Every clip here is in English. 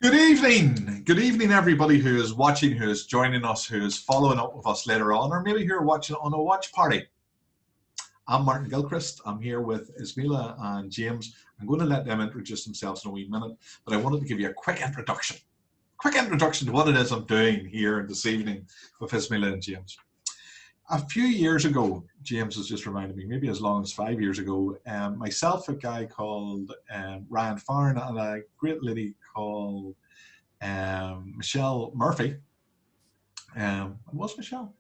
Good evening. Good evening, everybody who is watching, who is joining us, who is following up with us later on, or maybe who are watching on a watch party. I'm Martin Gilchrist. I'm here with Ismaila and James. I'm going to let them introduce themselves in a wee minute, but I wanted to give you a quick introduction. Quick introduction to what it is I'm doing here this evening with Ismaila and James. A few years ago, James has just reminded me, maybe as long as 5 years ago, myself, a guy called Ryan Farn, and a great lady called Michelle Murphy. Was Michelle?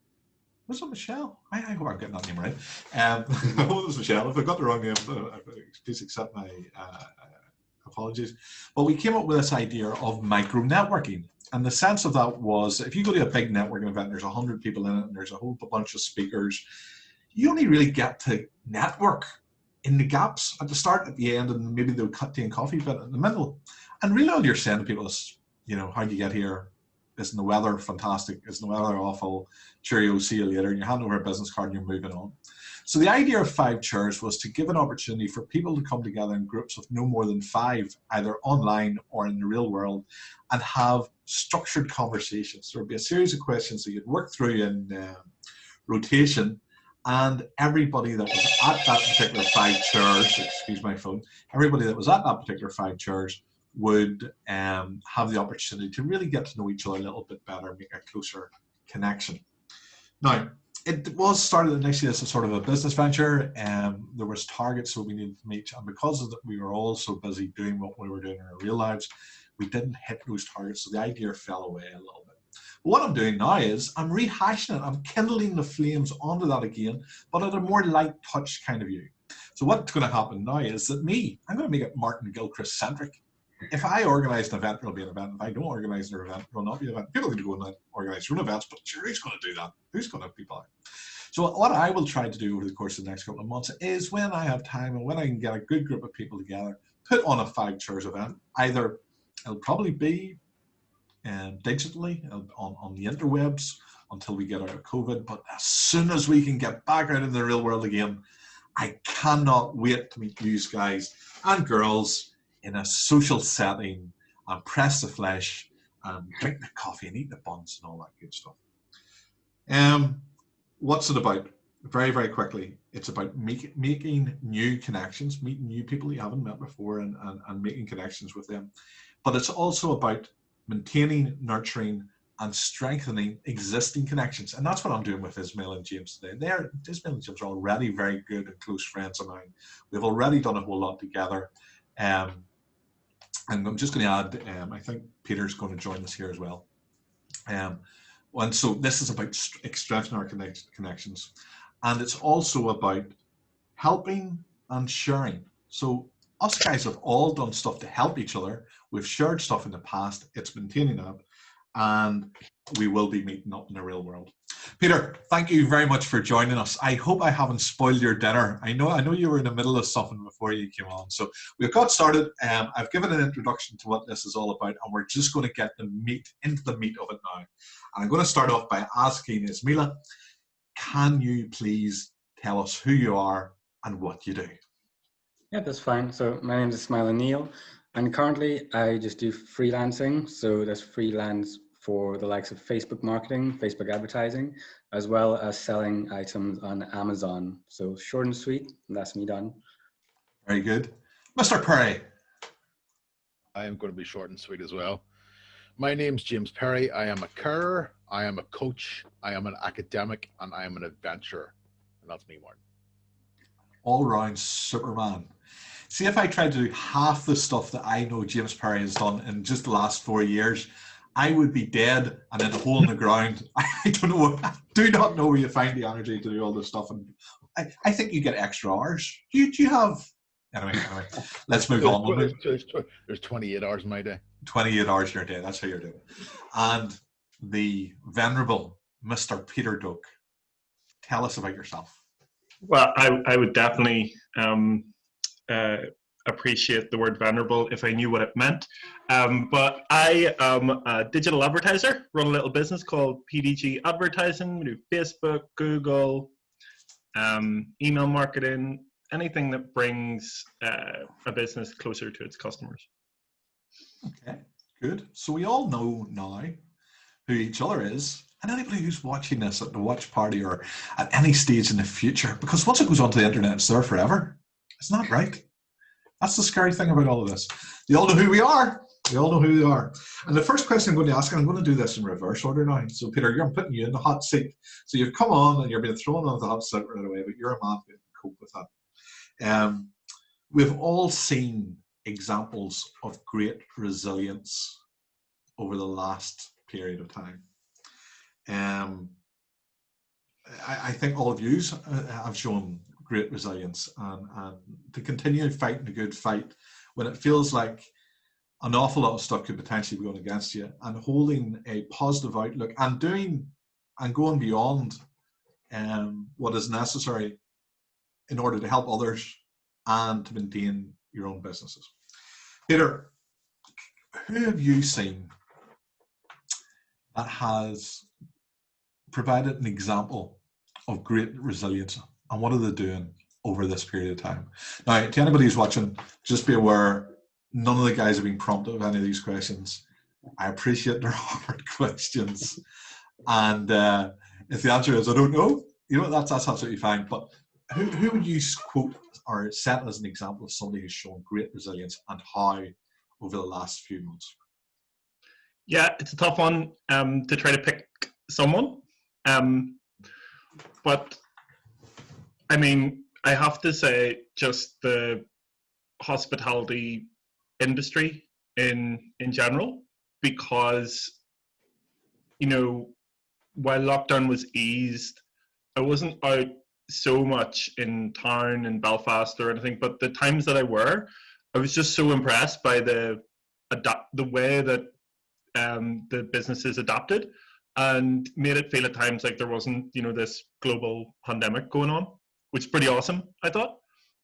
Was it Michelle? I hope I'm getting that name right. It was Michelle. If I got the wrong name, please accept my apologies. But we came up with this idea of micro networking. And the sense of that was, if you go to a big networking event, there's 100 people in it, and there's a whole bunch of speakers, you only really get to network in the gaps at the start, at the end, and maybe they'll cut tea and coffee bit in the middle. And really all you're saying to people is, you know, how do you get here? Isn't the weather fantastic? Isn't the weather awful? Cheerio, see you later. And you hand over a business card and you're moving on. So the idea of 5 chairs was to give an opportunity for people to come together in groups of no more than 5, either online or in the real world, and have structured conversations. There would be a series of questions that you'd work through in rotation, and everybody that was at that particular 5 chairs, excuse my phone, everybody that was at that particular 5 chairs would have the opportunity to really get to know each other a little bit better, make a closer connection. Now, it was started initially as a sort of a business venture, and there was targets that we needed to meet, and because of that, we were all so busy doing what we were doing in our real lives, we didn't hit those targets, so the idea fell away a little bit. But what I'm doing now is I'm rehashing it, I'm kindling the flames onto that again, but at a more light touch kind of view. So what's going to happen now is that I'm going to make it Martin Gilchrist centric. If I organise an event, it'll be an event. If I don't organise an event, it will not be an event. People are going to go and organise their own events, but sure, who's going to do that? Who's going to have people out? So what I will try to do over the course of the next couple of months is, when I have time and when I can get a good group of people together, put on a 5 chairs event. Either it'll probably be digitally on the interwebs until we get out of COVID, but as soon as we can get back out in the real world again, I cannot wait to meet you guys and girls in a social setting and press the flesh and drink the coffee and eat the buns and all that good stuff. What's it about? Very, very quickly, it's about making new connections, meeting new people you haven't met before, and making connections with them. But it's also about maintaining, nurturing, and strengthening existing connections. And that's what I'm doing with Ismaila and James today. Ismaila and James are already very good and close friends of mine. We've already done a whole lot together. And I'm just going to add, I think Peter's going to join us here as well. And so this is about strengthening our connections. And it's also about helping and sharing. So us guys have all done stuff to help each other. We've shared stuff in the past. It's maintaining that. And we will be meeting up in the real world. Peter, thank you very much for joining us. I hope I haven't spoiled your dinner. I know you were in the middle of something before you came on. So we've got started. I've given an introduction to what this is all about, and we're just going to get into the meat of it now. And I'm going to start off by asking Ismaila, can you please tell us who you are and what you do? Yeah, that's fine. So my name is Ismaila Neal, and currently I just do freelancing. So that's freelance for the likes of Facebook marketing, Facebook advertising, as well as selling items on Amazon. So short and sweet, and that's me done. Very good. Mr. Perry. I am going to be short and sweet as well. My name's James Perry. I am a carer, I am a coach, I am an academic, and I am an adventurer. And that's me, Martin. All-round Superman. See, if I tried to do half the stuff that I know James Perry has done in just the last 4 years, I would be dead and in a hole in the ground. I don't know. I do not know where you find the energy to do all this stuff. And I think you get extra hours. Do you have? Anyway, let's move on. There's 28 hours in my day. 28 hours in your day. That's how you're doing. And the venerable Mr. Peter Doak. Tell us about yourself. Well, I would definitely appreciate the word venerable if I knew what it meant. But I am a digital advertiser, run a little business called PDG Advertising. We do Facebook, Google, email marketing, anything that brings a business closer to its customers. Okay, Good. So we all know now who each other is, and anybody who's watching this at the watch party or at any stage in the future, because once it goes onto the internet, it's there forever. Isn't that right? That's the scary thing about all of this. You all know who we are. We all know who we are. And the first question I'm going to ask, and I'm going to do this in reverse order now. So, Peter, I'm putting you in the hot seat. So you've come on and you're being thrown on the hot seat right away, but you're a man who can cope with that. We've all seen examples of great resilience over the last period of time. I think all of you have shown great resilience and to continue fighting the good fight when it feels like an awful lot of stuff could potentially be going against you, and holding a positive outlook and doing and going beyond what is necessary in order to help others and to maintain your own businesses. Peter, who have you seen that has provided an example of great resilience, and what are they doing over this period of time? Now, to anybody who's watching, just be aware, none of the guys have been prompted with any of these questions. I appreciate they're hard questions, and if the answer is I don't know, that's absolutely fine. But who would you quote or set as an example of somebody who's shown great resilience, and how over the last few months? Yeah, it's a tough one to try to pick someone. But I mean, I have to say just the hospitality industry in general, because, while lockdown was eased, I wasn't out so much in town in Belfast or anything, but the times that I were, I was just so impressed by the way that the businesses adapted and made it feel at times like there wasn't, this global pandemic going on, which is pretty awesome, I thought.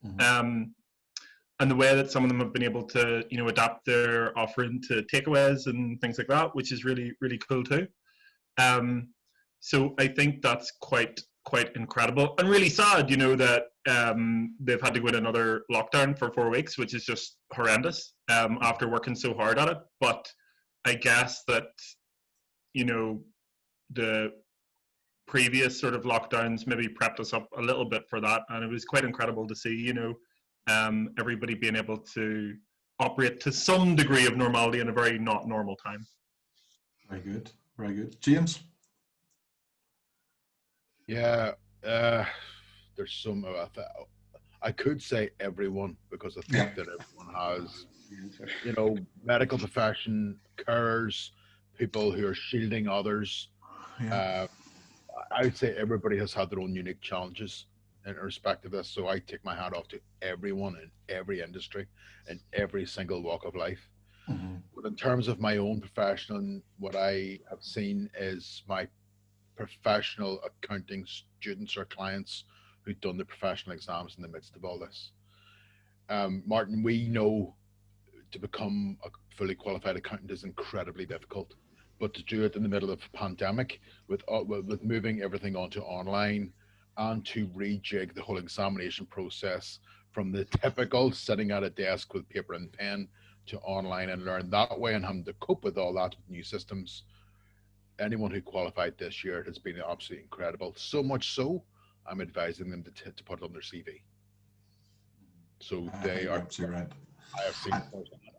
Mm-hmm. And the way that some of them have been able to, adapt their offering to takeaways and things like that, which is really, really cool too. So I think that's quite incredible, and really sad, that they've had to go in another lockdown for 4 weeks, which is just horrendous after working so hard at it. But I guess that, the previous sort of lockdowns maybe prepped us up a little bit for that, and it was quite incredible to see, everybody being able to operate to some degree of normality in a very not normal time. Very good, very good. James? Yeah, there's some. I could say everyone, because I think that everyone has, medical profession, carers, people who are shielding others. Yeah. I would say everybody has had their own unique challenges in respect to this. So I take my hat off to everyone in every industry, in every single walk of life. Mm-hmm. But in terms of my own profession, what I have seen is my professional accounting students or clients who've done the professional exams in the midst of all this. Martin, we know to become a fully qualified accountant is incredibly difficult, but to do it in the middle of a pandemic with moving everything onto online and to rejig the whole examination process from the typical sitting at a desk with paper and pen to online and learn that way and having to cope with all that with new systems. Anyone who qualified this year has been absolutely incredible. So much so, I'm advising them to put it on their CV. So they are absolutely right. I have seen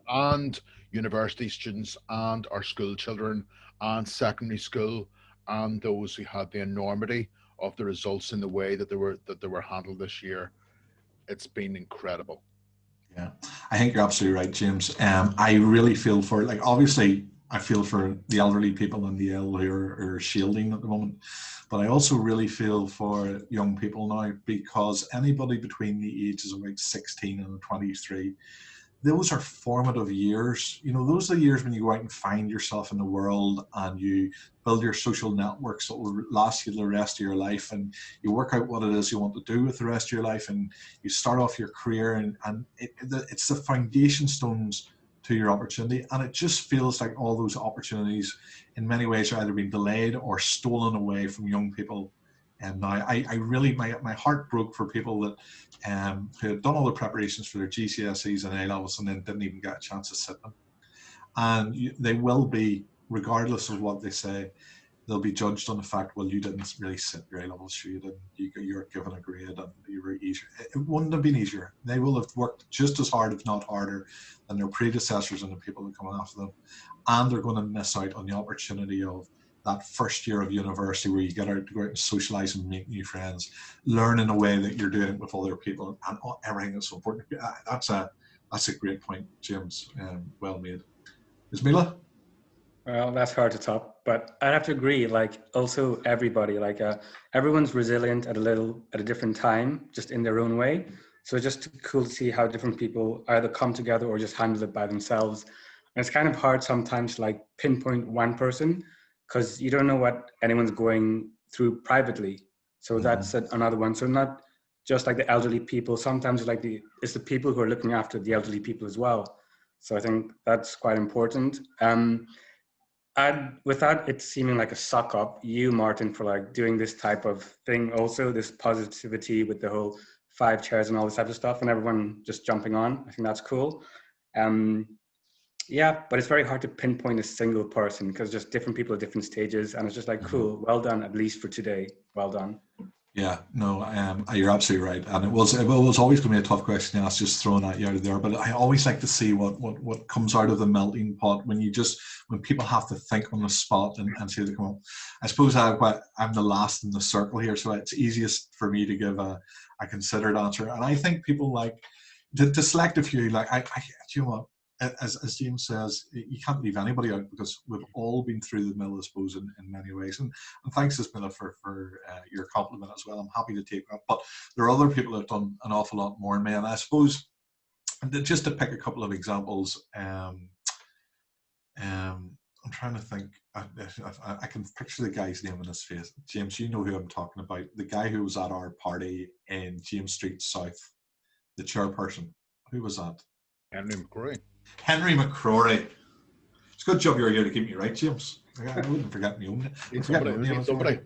and university students and our school children and secondary school and those who had the enormity of the results in the way that they were handled this year. It's been incredible. Yeah, I think you're absolutely right, James. I really feel for, like, obviously I feel for the elderly people and the ill who are shielding at the moment, but I also really feel for young people now, because anybody between the ages of like 16 and 23, those are formative years. Those are the years when you go out and find yourself in the world and you build your social networks that will last you the rest of your life, and you work out what it is you want to do with the rest of your life, and you start off your career, and it's the foundation stones to your opportunity. And it just feels like all those opportunities in many ways are either being delayed or stolen away from young people. And now I really, my heart broke for people that who had done all the preparations for their GCSEs and A-levels and then didn't even get a chance to sit them. And they will be, regardless of what they say, they'll be judged on the fact, well, you didn't really sit your A-levels, so you're given a grade and you were easier. It wouldn't have been easier. They will have worked just as hard, if not harder, than their predecessors and the people that come after them. And they're going to miss out on the opportunity of that first year of university where you get out to go out and socialize and make new friends, learn in a way that you're doing it with other people, and everything that's so important. That's a great point, James. Well made. Ismaila? Well, that's hard to top, but I'd have to agree. Like, also everybody, like, everyone's resilient at a different time, just in their own way. So it's just cool to see how different people either come together or just handle it by themselves. And it's kind of hard sometimes to like pinpoint one person, because you don't know what anyone's going through privately. So that's another one. So not just like the elderly people. Sometimes it's the people who are looking after the elderly people as well. So I think that's quite important. And without it seeming like a suck up, you, Martin, for like doing this type of thing, also this positivity with the whole 5 chairs and all this type of stuff, and everyone just jumping on. I think that's cool. Yeah, but it's very hard to pinpoint a single person because just different people at different stages, and it's just like, cool, well done, at least for today. Well done. Yeah, no, you're absolutely right, and it was always going to be a tough question to ask, just throwing that out of there. But I always like to see what comes out of the melting pot when people have to think on the spot and see they come up. I suppose I'm the last in the circle here, so it's easiest for me to give a considered answer. And I think people like to select a few. Like you know what? As James says, you can't leave anybody out because we've all been through the mill, I suppose, in many ways. And thanks, Ismaila, for your compliment as well. I'm happy to take that. But there are other people that have done an awful lot more than me. And I suppose, just to pick a couple of examples, I'm trying to think. I can picture the guy's name in his face. James, you know who I'm talking about. The guy who was at our party in James Street South, the chairperson. Who was that? Henry McCrory. Henry McCrory. It's a good job you're here to keep me right, James. I wouldn't forget my own name.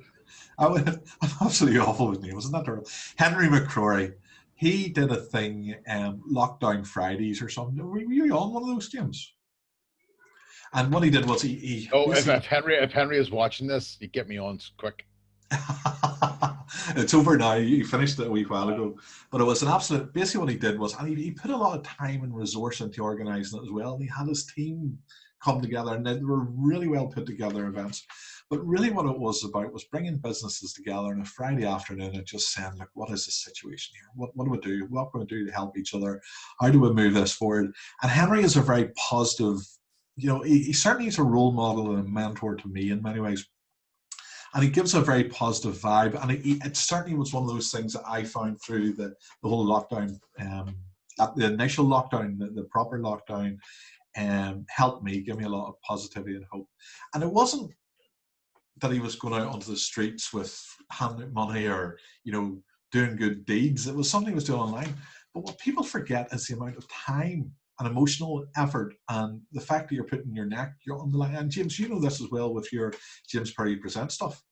I'm absolutely awful with names, isn't that terrible? Henry McCrory. He did a thing, Lockdown Fridays or something. Were you on one of those, James? And what he did was he if Henry is watching this, you get me on quick. It's over now. He finished it a wee while ago, but it was an absolute. Basically, what he did was, and he put a lot of time and resource into organising it as well. And he had his team come together, and they were really well put together events. But really, what it was about was bringing businesses together on a Friday afternoon and just saying, "Look, what is the situation here? What do we do? What can we do to help each other? How do we move this forward?" And Henry is a very positive. You know, he certainly is a role model and a mentor to me in many ways. And he gives a very positive vibe. And it certainly was one of those things that I found through the whole lockdown, the initial lockdown, the proper lockdown, helped me, give me a lot of positivity and hope. And it wasn't that he was going out onto the streets with handing out money or, doing good deeds. It was something he was doing online. But what people forget is the amount of time and emotional effort and the fact that you're putting your neck, you're on the line. And James, you know this as well with your James Perry Present stuff.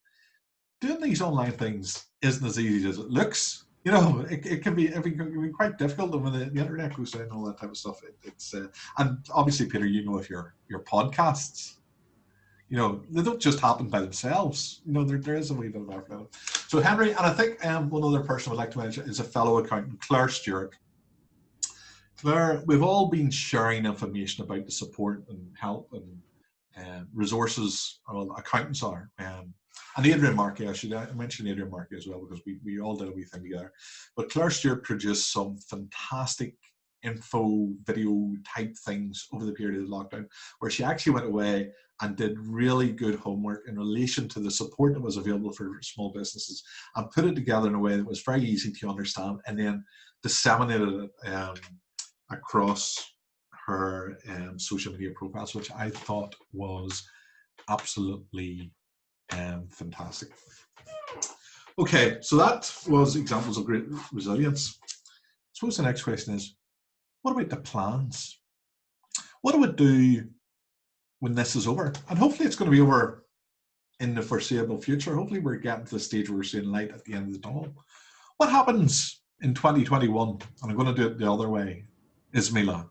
Doing these online things isn't as easy as it looks. It can be quite difficult when the internet goes down and all that type of stuff. And obviously, Peter, if your podcasts, they don't just happen by themselves. There is a wee bit of effort in it. So Henry, and I think one other person I'd like to mention is a fellow accountant, Claire Stewart. Claire, we've all been sharing information about the support and help and resources accountants are. And Adrian Markey, I should mention Adrian Markey as well, because we all did a wee thing together. But Claire Stewart produced some fantastic info video type things over the period of lockdown, where she actually went away and did really good homework in relation to the support that was available for small businesses and put it together in a way that was very easy to understand and then disseminated it across her social media profiles, which I thought was absolutely fantastic. Okay, so that was examples of great resilience. I suppose the next question is, what about the plans? What do we do when this is over? And hopefully it's going to be over in the foreseeable future. Hopefully we're getting to the stage where we're seeing light at the end of the tunnel. What happens in 2021? And I'm going to do it the other way. Ismaila,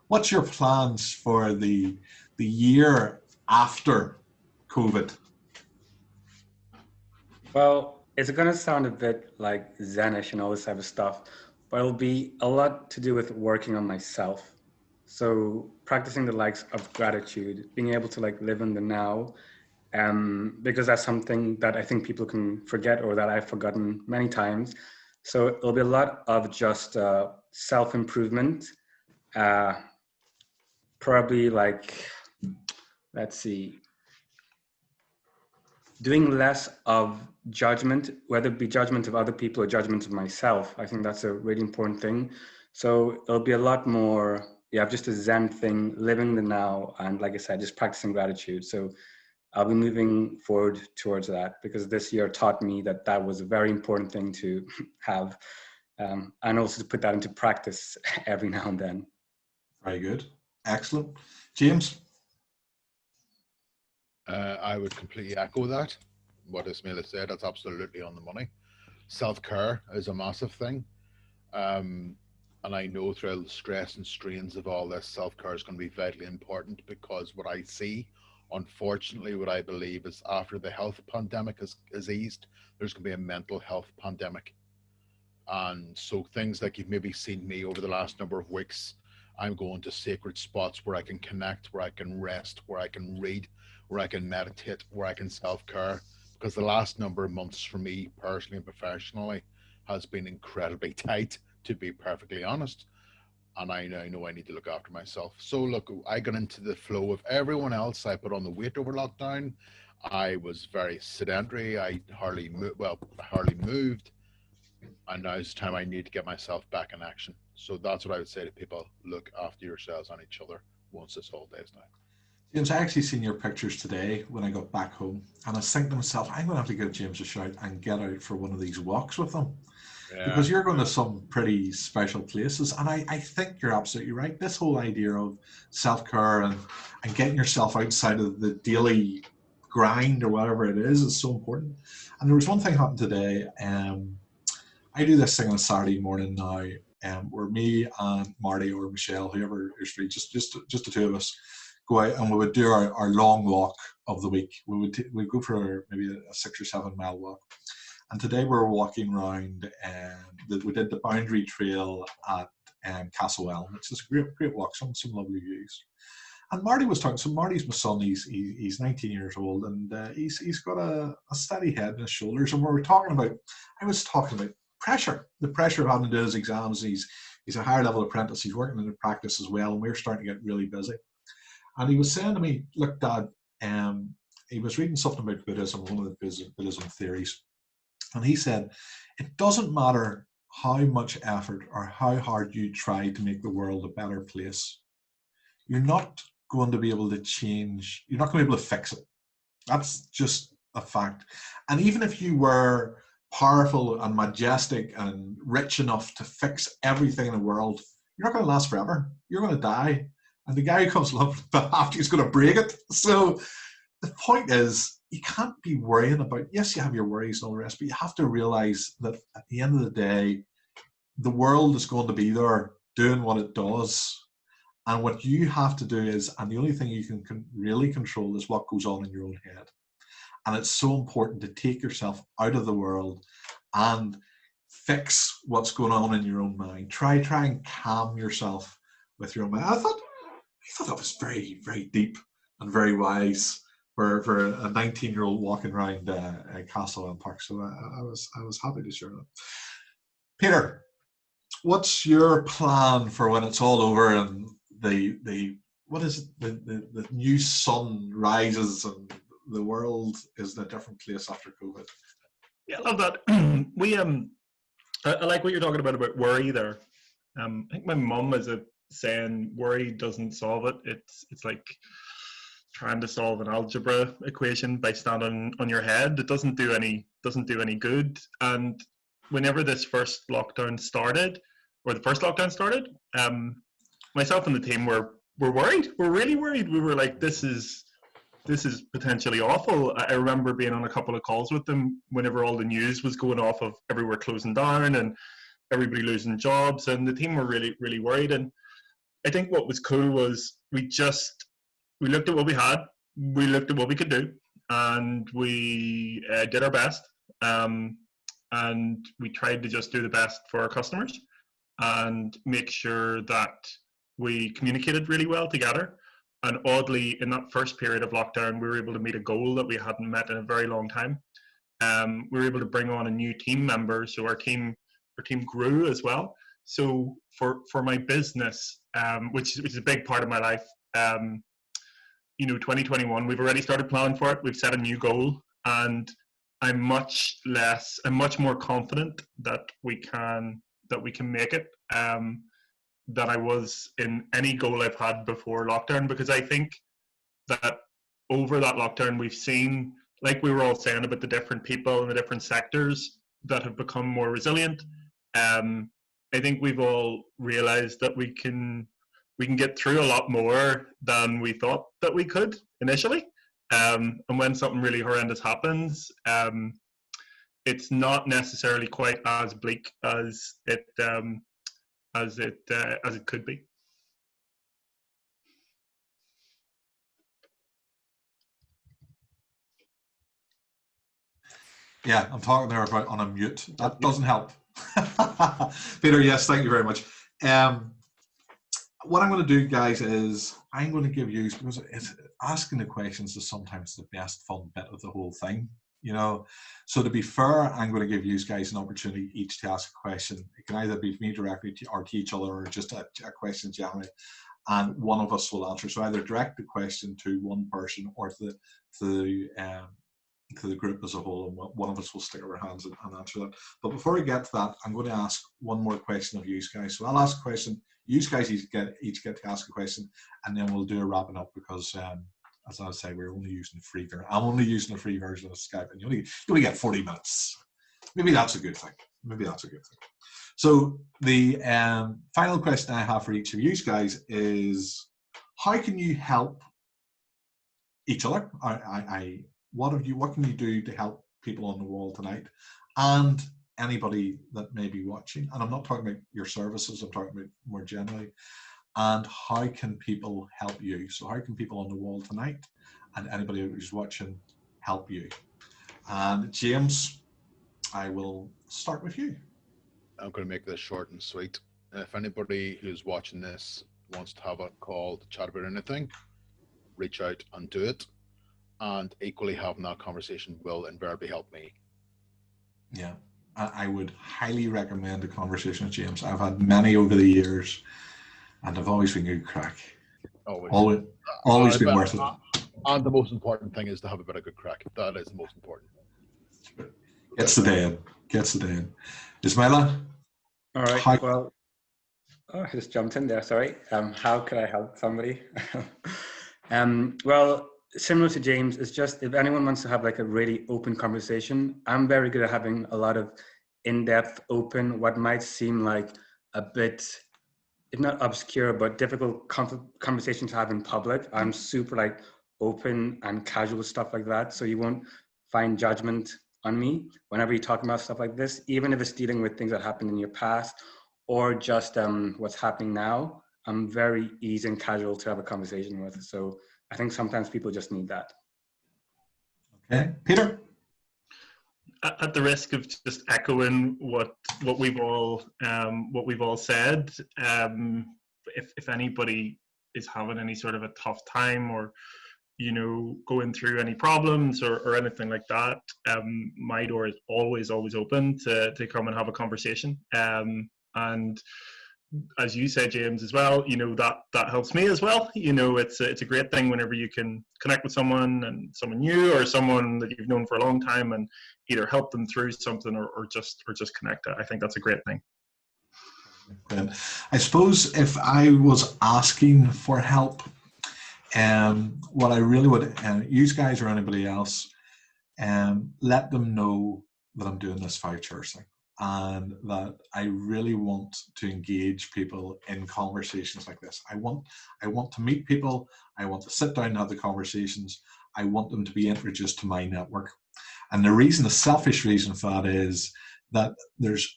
What's your plans for the year after COVID? Well, it's going to sound a bit like Zenish and all this type of stuff, but it'll be a lot to do with working on myself. So practicing the likes of gratitude, being able to like live in the now, because that's something that I think people can forget or that I've forgotten many times. So it'll be a lot of just self-improvement, probably like, let's see, doing less of judgment, whether it be judgment of other people or judgment of myself. I think that's a really important thing. So it'll be a lot more, yeah, just a Zen thing, living the now, and like I said, just practicing gratitude. So I'll be moving forward towards that, because this year taught me that that was a very important thing to have, and also to put that into practice every now and then. Very good. Excellent. James? I would completely echo that. What Ismaila said, that's absolutely on the money. Self-care is a massive thing. And I know through the stress and strains of all this, self-care is going to be vitally important, because what I see, unfortunately, what I believe is after the health pandemic is eased, there's going to be a mental health pandemic. And so things like you've maybe seen me over the last number of weeks, I'm going to sacred spots where I can connect, where I can rest, where I can read, where I can meditate, where I can self-care. Because the last number of months for me personally and professionally has been incredibly tight, to be perfectly honest. And I know I need to look after myself. So look, I got into the flow of everyone else. I put on the weight over lockdown. I was very sedentary. I hardly moved. And now is the time I need to get myself back in action. So that's what I would say to people: look after yourselves and each other once this holidays now. James, I actually seen your pictures today when I got back home, and I was thinking to myself, I'm going to have to give James a shout and get out for one of these walks with him. Yeah. Because you're going to some pretty special places, and I think you're absolutely right. This whole idea of self-care and getting yourself outside of the daily grind or whatever it is so important. And there was one thing happened today. I do this thing on a Saturday morning now, where me and Marty or Michelle, whoever is free, just the two of us, go out and we would do our long walk of the week. We'd go for maybe a 6 or 7 mile walk. And today we were walking around, we did the boundary trail at Castlewell, which is a great walk, some lovely views. And Marty was talking. So Marty's my son. He's 19 years old, and he's got a steady head on his shoulders. And I was talking about pressure, the pressure of having to do his exams. He's a higher level apprentice. He's working in the practice as well, and we're starting to get really busy. And he was saying to me, "Look, Dad," he was reading something about Buddhism, one of the Buddhism theories, and he said, "It doesn't matter how much effort or how hard you try to make the world a better place. You're not going to be able to change. You're not going to be able to fix it. That's just a fact. And even if you were powerful and majestic and rich enough to fix everything in the world, you're not going to last forever. You're going to die. And the guy who comes along after you is going to break it." So the point is, you can't be worrying about, yes, you have your worries and all the rest, but you have to realize that at the end of the day, the world is going to be there doing what it does. And what you have to do is, and the only thing you can really control is what goes on in your own head. And it's so important to take yourself out of the world and fix what's going on in your own mind. Try and calm yourself with your own mind. I thought that was very, very deep and very wise for a 19-year-old walking around Castle and Park. So I was happy to share that. Peter, what's your plan for when it's all over and the new sun rises and the world is in a different place after COVID? Yeah, I love that. I like what you're talking about worry there. I think my mum is saying worry doesn't solve it. It's like trying to solve an algebra equation by standing on your head. It doesn't do any good. And whenever this first lockdown started, myself and the team were worried. We're really worried. We were like, this is potentially awful. I remember being on a couple of calls with them whenever all the news was going off of everywhere closing down and everybody losing jobs, and the team were really, really worried. And I think what was cool was we looked at what we had, we looked at what we could do, and we did our best. And we tried to just do the best for our customers and make sure that we communicated really well together. And oddly, in that first period of lockdown, we were able to meet a goal that we hadn't met in a very long time. We were able to bring on a new team member, so our team grew as well. So for my business, which is a big part of my life, 2021, we've already started planning for it. We've set a new goal, and I'm much more confident that we can make it than I was in any goal I've had before lockdown, because I think that over that lockdown we've seen, like we were all saying about the different people in the different sectors that have become more resilient. I think we've all realized that we can get through a lot more than we thought that we could initially. And when something really horrendous happens, it's not necessarily quite as bleak as it could be. Yeah, I'm talking there about on a mute. That doesn't help. Peter, yes, thank you very much. What I'm going to do, guys, is I'm going to give you, because asking the questions is sometimes the best fun bit of the whole thing, So to be fair, I'm going to give you guys an opportunity each to ask a question. It can either be me directly or to each other, or just a question generally, and one of us will answer. So either direct the question to one person or to the group as a whole, and one of us will stick our hands and answer that. But before we get to that, I'm going to ask one more question of you guys. So I'll ask a question. You guys each get to ask a question, and then we'll do a wrapping up, because as I say, we're only using the free version. I'm only using the free version of Skype, and you only get 40 minutes. Maybe that's a good thing. So the final question I have for each of you guys is, how can you help each other? What can you do to help people on the wall tonight, and anybody that may be watching? And I'm not talking about your services, I'm talking about more generally. And how can people help you? So how can people on the wall tonight and anybody who's watching help you? And James, I will start with you. I'm going to make this short and sweet. If anybody who's watching this wants to have a call to chat about anything, reach out and do it. And equally, having that conversation will invariably help me. Yeah, I would highly recommend a conversation with James. I've had many over the years, and I've always been good crack. Always been worth it. And the most important thing is to have a bit of good crack. That is the most important. Gets the day in. Ismaila? All right. I just jumped in there. Sorry. How could I help somebody? Well, similar to James, it's just if anyone wants to have like a really open conversation, I'm very good at having a lot of in-depth, open, what might seem like a bit, if not obscure, but difficult conversation to have in public. I'm super like open and casual stuff like that. So you won't find judgment on me whenever you're talking about stuff like this, even if it's dealing with things that happened in your past or just what's happening now. I'm very easy and casual to have a conversation with. So I think sometimes people just need that. Okay, Peter? At the risk of just echoing what we've all said, if anybody is having any sort of a tough time or going through any problems or anything like that, my door is always open to come and have a conversation. And as you said, James, as well, that helps me as well. It's a great thing whenever you can connect with someone new or someone that you've known for a long time and either help them through something or just connect. I think that's a great thing. I suppose if I was asking for help, what I really would, you guys or anybody else, let them know that I'm doing this voucher thing, and that I really want to engage people in conversations like this. I want to meet people. I want to sit down and have the conversations. I want them to be introduced to my network. And the selfish reason for that is that there's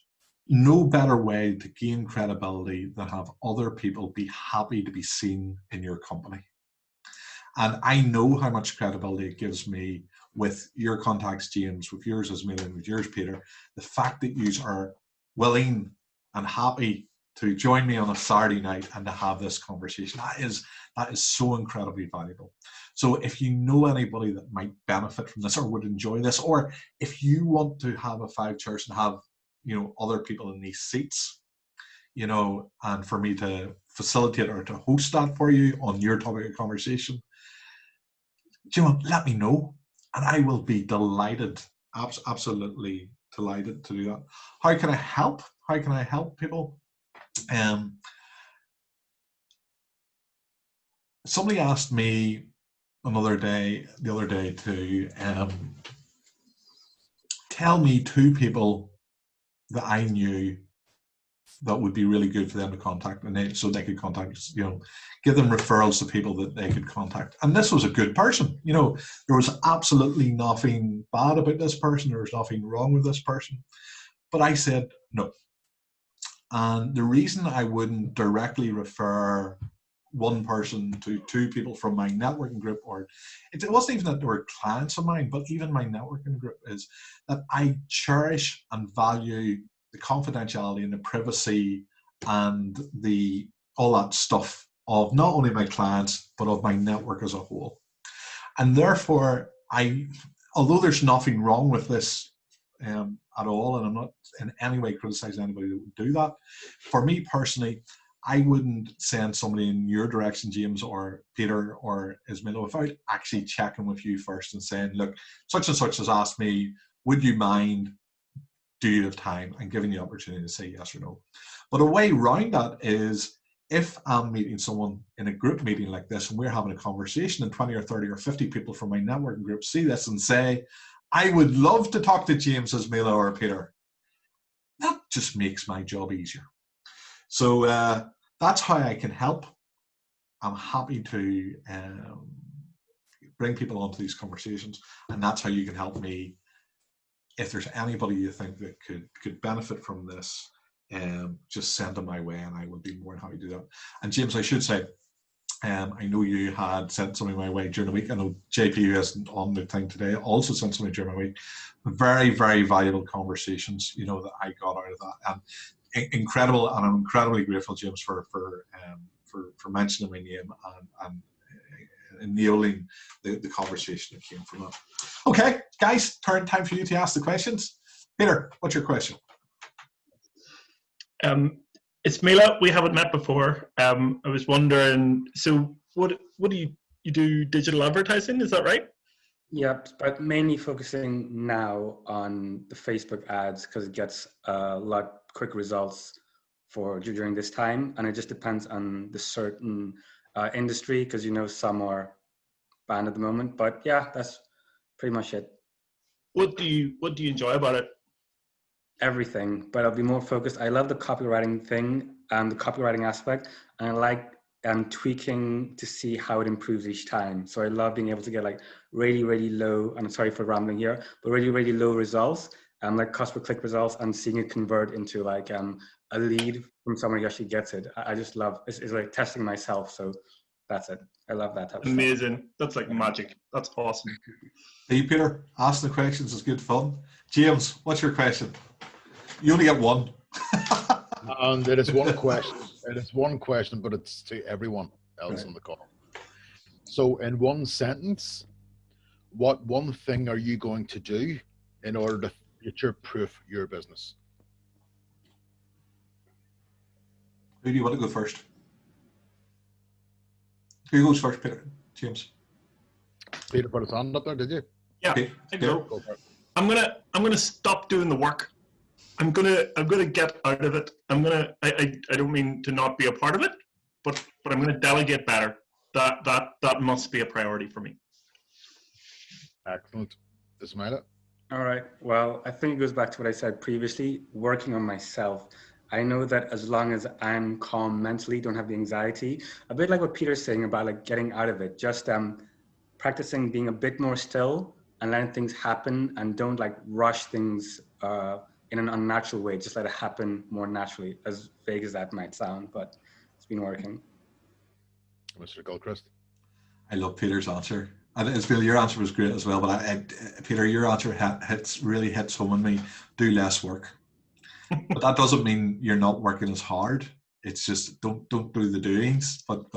no better way to gain credibility than have other people be happy to be seen in your company. And I know how much credibility it gives me with your contacts, James, with yours, Ismaila, and with yours, Peter. The fact that you are willing and happy to join me on a Saturday night and to have this conversation, that is so incredibly valuable. So if you know anybody that might benefit from this or would enjoy this, or if you want to have a 5 church and have, you know, other people in these seats, you know, and for me to facilitate or to host that for you on your topic of conversation, you know, let me know, and I will be delighted, absolutely delighted to do that. How can I help? How can I help people? Somebody asked me the other day to tell me 2 people that I knew that would be really good for them to contact, and so they could contact, you know, give them referrals to people that they could contact. And this was a good person. You know, there was absolutely nothing bad about this person. There was nothing wrong with this person. But I said no. And the reason I wouldn't directly refer one person to 2 people from my networking group, or it wasn't even that they were clients of mine, but even my networking group, is that I cherish and value the confidentiality and the privacy and all that stuff of not only my clients, but of my network as a whole. And therefore, although there's nothing wrong with this at all, and I'm not in any way criticizing anybody that would do that, for me personally, I wouldn't send somebody in your direction, James or Peter or Ismaila, without actually checking with you first and saying, look, such and such has asked me, would you mind, do you have time, and giving you the opportunity to say yes or no. But a way around that is, if I'm meeting someone in a group meeting like this and we're having a conversation and 20 or 30 or 50 people from my networking group see this and say, I would love to talk to James, Ismaila, or Peter, that just makes my job easier. So that's how I can help. I'm happy to bring people onto these conversations, and that's how you can help me. If there's anybody you think that could benefit from this, just send them my way, and I will be more than happy to do that. And James, I should say, I know you had sent something my way during the week. I know JP, who isn't on the thing today, also sent something during my week. Very, very valuable conversations, you know, that I got out of that. And incredible, and I'm incredibly grateful, James, for mentioning my name and enabling the conversation that came from that. Okay, guys, time for you to ask the questions. Peter, what's your question? Ismaila, we haven't met before. I was wondering, so what do you do digital advertising, is that right? Yep, but mainly focusing now on the Facebook ads because it gets a lot quick results during this time, and it just depends on the certain industry, because, you know, some are banned at the moment. But yeah, that's pretty much it. What do you enjoy about it? Everything, but I'll be more focused. I love the copywriting thing and the copywriting aspect, and I like tweaking to see how it improves each time. So I love being able to get like really, really low, and I'm sorry for rambling here, but really, really low results, like cost per click results, and seeing it convert into like a lead from someone who actually gets it. I just love, it's like testing myself. So that's it. I love that type of stuff. Amazing. That's like magic. That's awesome. Hey, Peter, asking the questions is good fun. James, what's your question? You only get one. And it is one question. It is one question, but it's to everyone else on the call. So in one sentence, what one thing are you going to do in order to future-proof your business? Who do you want to go first? Who goes first, Peter? James? Peter put his hand up there, did you? Yeah, I go. I'm gonna stop doing the work. I'm gonna get out of it. I don't mean to not be a part of it, but I'm gonna delegate better. That must be a priority for me. Excellent. Ismaila? All right. Well, I think it goes back to what I said previously, working on myself. I know that as long as I'm calm mentally, don't have the anxiety, a bit like what Peter's saying about like getting out of it, just practicing being a bit more still and letting things happen, and don't like rush things in an unnatural way. Just let it happen more naturally, as vague as that might sound, but it's been working. Mr. Gilchrist? I love Peter's answer. And Ismail, your answer was great as well, but Peter, your answer really hits home on me. Do less work. But that doesn't mean you're not working as hard. It's just don't do the doings, but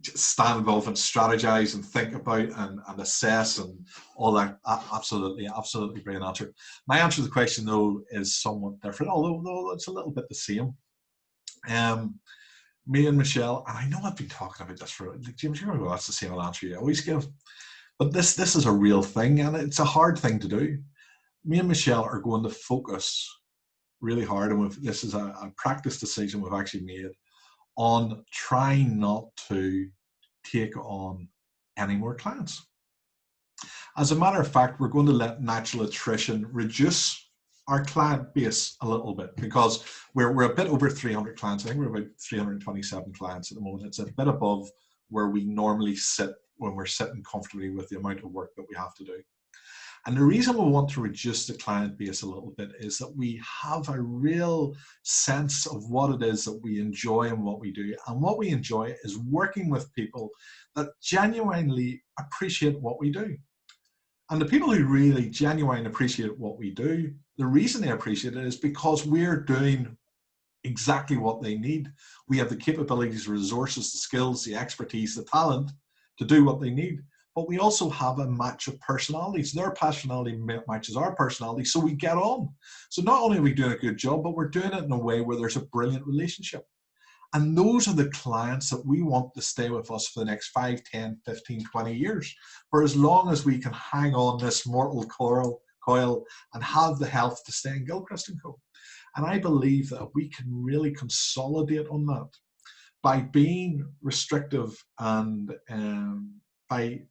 just stand involved and strategize and think about and assess and all that. Absolutely brilliant answer. My answer to the question though is somewhat different, although it's a little bit the same. Me and Michelle, and I know I've been talking about this for James. You're going to go, that's the same answer you always give, but this is a real thing, and it's a hard thing to do. Me and Michelle are going to focus really hard, and this is a practice decision we've actually made on trying not to take on any more clients. As a matter of fact, we're going to let natural attrition reduce our client base a little bit, because we're a bit over 300 clients. I think we're about 327 clients at the moment. It's a bit above where we normally sit when we're sitting comfortably with the amount of work that we have to do. And the reason we want to reduce the client base a little bit is that we have a real sense of what it is that we enjoy and what we do. And what we enjoy is working with people that genuinely appreciate what we do. And the people who really genuinely appreciate what we do, the reason they appreciate it is because we're doing exactly what they need. We have the capabilities, the resources, the skills, the expertise, the talent to do what they need. But we also have a match of personalities. Their personality matches our personality, so we get on. So not only are we doing a good job, but we're doing it in a way where there's a brilliant relationship. And those are the clients that we want to stay with us for the next 5, 10, 15, 20 years, for as long as we can hang on this mortal coil and have the health to stay in Gilchrist & Co. And I believe that we can really consolidate on that by being restrictive and by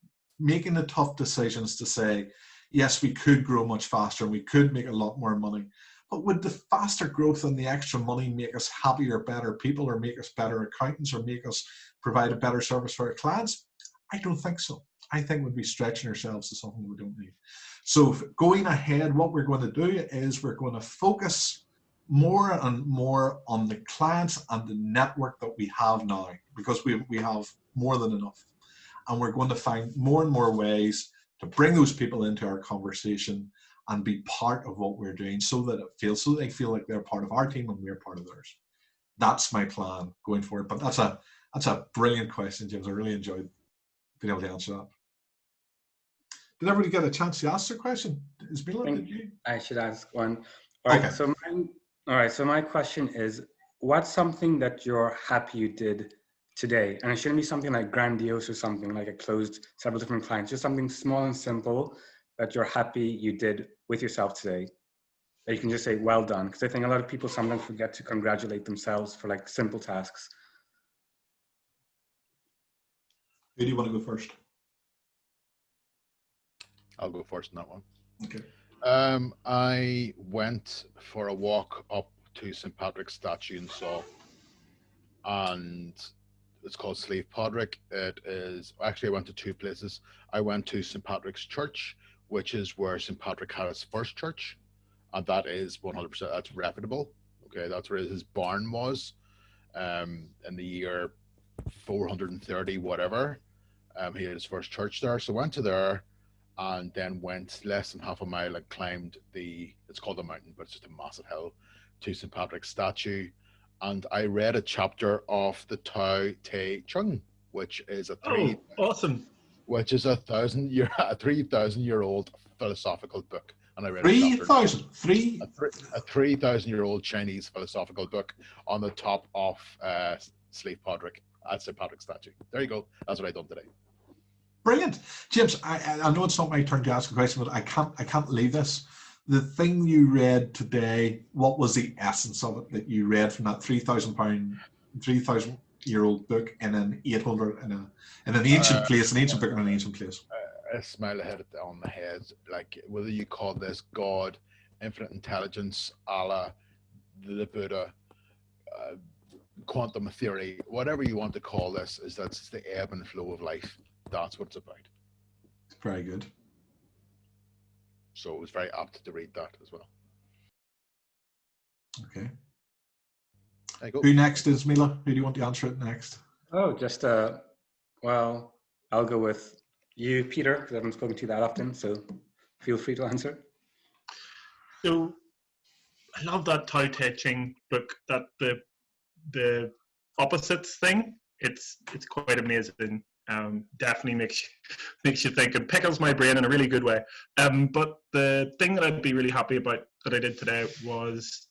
making the tough decisions to say, yes, we could grow much faster and we could make a lot more money. But would the faster growth and the extra money make us happier, better people, or make us better accountants, or make us provide a better service for our clients? I don't think so. I think we'd be stretching ourselves to something we don't need. So going ahead, what we're going to do is we're going to focus more and more on the clients and the network that we have now, because we have more than enough. And we're going to find more and more ways to bring those people into our conversation and be part of what we're doing, so that they feel like they're part of our team and we're part of theirs. That's my plan going forward. But that's a brilliant question, James. I really enjoyed being able to answer that. Did everybody get a chance to ask their question? Did you? I should ask one. All right. Okay. So my question is, what's something that you're happy you did today? And it shouldn't be something like grandiose or something like I closed several different clients. Just something small and simple that you're happy you did with yourself today, that you can just say, well done. Because I think a lot of people sometimes forget to congratulate themselves for like simple tasks. Who do you want to go first? I'll go first on that one. Okay. I went for a walk up to St. Patrick's statue in Saw, and it's called Slieve Podrick. It is, actually I went to two places. I went to St. Patrick's Church, which is where St. Patrick had his first church, and that is 100%, that's reputable. Okay, that's where his barn was in the year 430 whatever. He had his first church there, so went to there, and then went less than half a mile and climbed it's called a mountain, but it's just a massive hill, to St. Patrick's statue. And I read a chapter of the Tao Te Ching, which is awesome. Which is a 3,000-year-old philosophical book. And I read 3,000? A 3,000-year-old Chinese philosophical book on the top of Slieve Podrick at St. Patrick's statue. There you go. That's what I done today. Brilliant. James, I know it's not my turn to ask a question, but I can't leave this. The thing you read today, what was the essence of it that you read from that 3,000-year-old book in an 800 in an ancient place, an ancient book in an ancient place? Ismaila hit it on the head. Like, whether you call this God, infinite intelligence, Allah, the Buddha, quantum theory, whatever you want to call this, is that's the ebb and flow of life. That's what it's about. Very good. So it was very apt to read that as well. Okay. There you go. Who next is Mila? Who do you want to answer it next? Oh, just well, I'll go with you, Peter, because I haven't spoken to you that often, so feel free to answer. So I love that Tao Te Ching book. That the opposites thing. It's quite amazing. Definitely makes you think and pickles my brain in a really good way. But the thing that I'd be really happy about that I did today was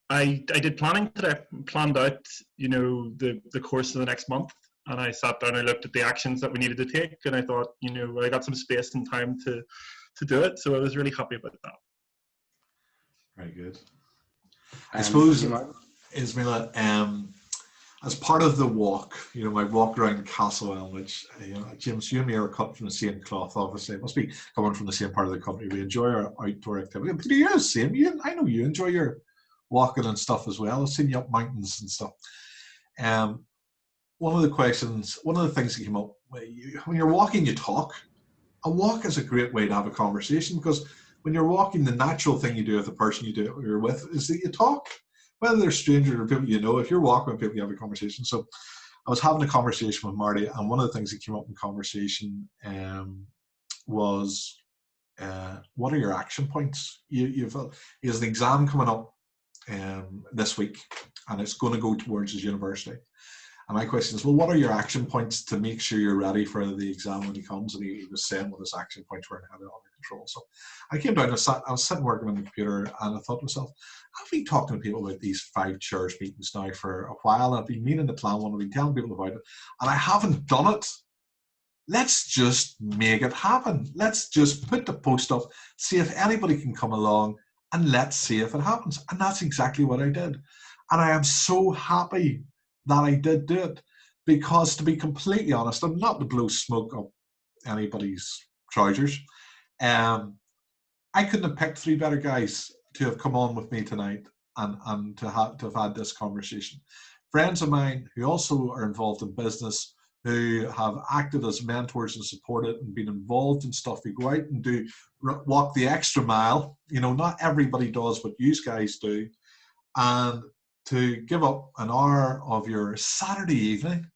I did planning today. Planned out, the course of the next month, and I sat down. I looked at the actions that we needed to take, and I thought, I got some space and time to do it. So I was really happy about that. Very good. I And suppose, you, Martin? Ismaila, as part of the walk, my walk around Castlewell, which, James, you and me are cut from the same cloth, obviously. It must be coming from the same part of the country. We enjoy our outdoor activity. Peter, you're the same. I know you enjoy your walking and stuff as well. I've seen you up mountains and stuff. One of the things that came up, when you're walking, you talk. A walk is a great way to have a conversation, because when you're walking, the natural thing you do with the person you're with is that you talk. Whether they're strangers or people you know, if you're walking with people, you have a conversation. So I was having a conversation with Marty, and one of the things that came up in conversation was, what are your action points? You've an exam coming up this week, and it's going to go towards his university. And my question is, well, what are your action points to make sure you're ready for the exam when he comes? And he was saying what his action points were and had it under control. So I came down, I was sitting working on the computer, and I thought to myself, I've been talking to people about these 5 church meetings now for a while. I've been meaning to plan one, I've been telling people about it, and I haven't done it. Let's just make it happen. Let's just put the post up, see if anybody can come along, and let's see if it happens. And that's exactly what I did. And I am so happy that I did do it, because, to be completely honest, I'm not to blow smoke up anybody's trousers. I couldn't have picked 3 better guys to have come on with me tonight and to have had this conversation. Friends of mine who also are involved in business, who have acted as mentors and supported and been involved in stuff. We go out and walk the extra mile. Not everybody does what you guys do. And to give up an hour of your Saturday evening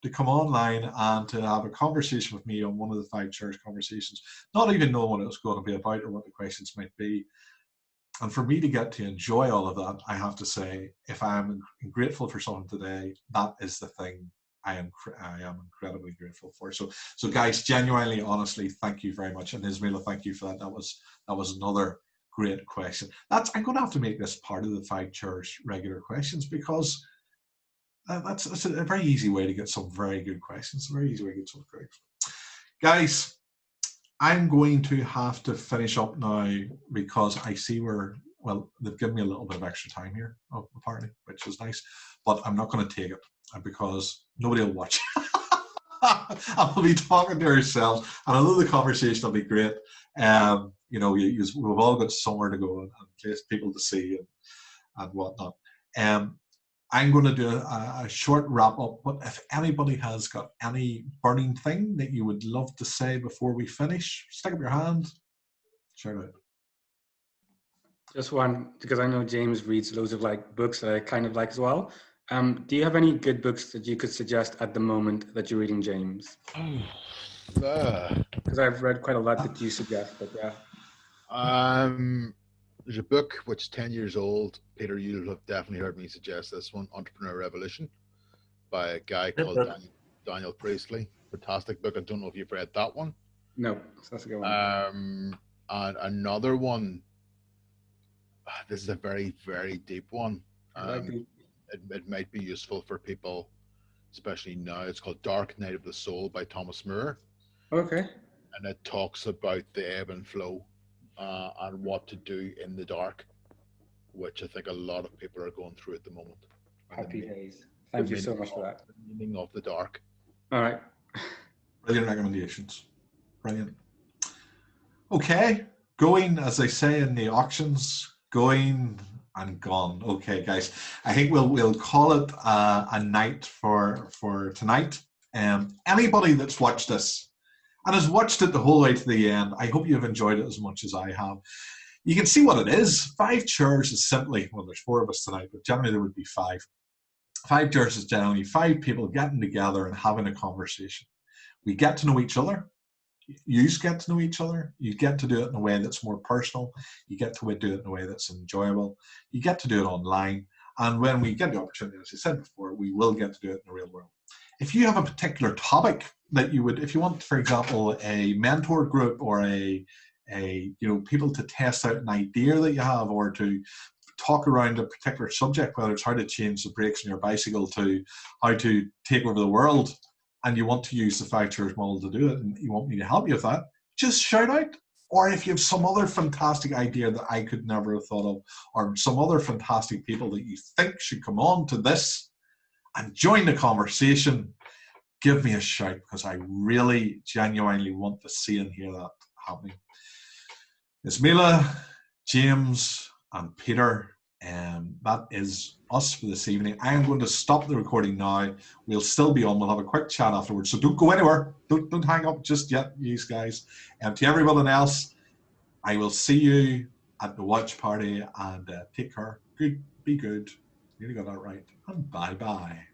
to come online and to have a conversation with me on one of the 5 church conversations, not even knowing what it was going to be about or what the questions might be. And for me to get to enjoy all of that, I have to say, if I am grateful for something today, that is the thing I am incredibly grateful for. So guys, genuinely, honestly, thank you very much. And Ismaila, thank you for that. That was another great question. I'm going to have to make this part of the 5 church regular questions, because that's a very easy way to get some very good questions. A very easy way to get some great. Guys, I'm going to have to finish up now, because I see they've given me a little bit of extra time here, apparently, which is nice, but I'm not going to take it, because nobody will watch. I'll be talking to ourselves, and I know the conversation will be great. We've all got somewhere to go and place people to see and whatnot. I'm going to do a short wrap up, but if anybody has got any burning thing that you would love to say before we finish, stick up your hand, shout out. Just one, because I know James reads loads of books that I kind of like as well. Do you have any good books that you could suggest at the moment that you're reading, James? Because I've read quite a lot that you suggest, but yeah. There's a book which is 10 years old. Peter, you'll have definitely heard me suggest this one, Entrepreneur Revolution, by a guy called Daniel Priestley. Fantastic book. I don't know if you've read that one. No, that's a good one. And another one, this is a very, very deep one. It might be useful for people, especially now. It's called Dark Night of the Soul by Thomas More. Okay. And it talks about the ebb and flow and what to do in the dark, which I think a lot of people are going through at the moment. Happy days. Thank you so much for that. The meaning of the dark. All right. Brilliant recommendations. Brilliant. Okay. Going, as they say in the auctions, going and gone. Okay, guys. I think we'll call it a night for tonight. Anybody that's watched this and has watched it the whole way to the end, I hope you've enjoyed it as much as I have. You can see what it is. 5 chairs is simply, well, there's 4 of us tonight, but generally there would be 5. 5 chairs is generally 5 people getting together and having a conversation. We get to know each other. You get to know each other. You get to do it in a way that's more personal. You get to do it in a way that's enjoyable. You get to do it online. And when we get the opportunity, as I said before, we will get to do it in the real world. If you have a particular topic that you would, if you want, for example, a mentor group or a people to test out an idea that you have, or to talk around a particular subject, whether it's how to change the brakes on your bicycle to how to take over the world, and you want to use the 5 chairs model to do it, and you want me to help you with that, just shout out. Or if you have some other fantastic idea that I could never have thought of, or some other fantastic people that you think should come on to this and join the conversation, give me a shout, because I really genuinely want to see and hear that happening. Ismaila, James, and Peter, that is us for this evening. I am going to stop the recording now. We'll still be on. We'll have a quick chat afterwards. So don't go anywhere. Don't hang up just yet, you guys. To everyone else, I will see you at the watch party, and take care. Be good. Really got that right. And bye-bye.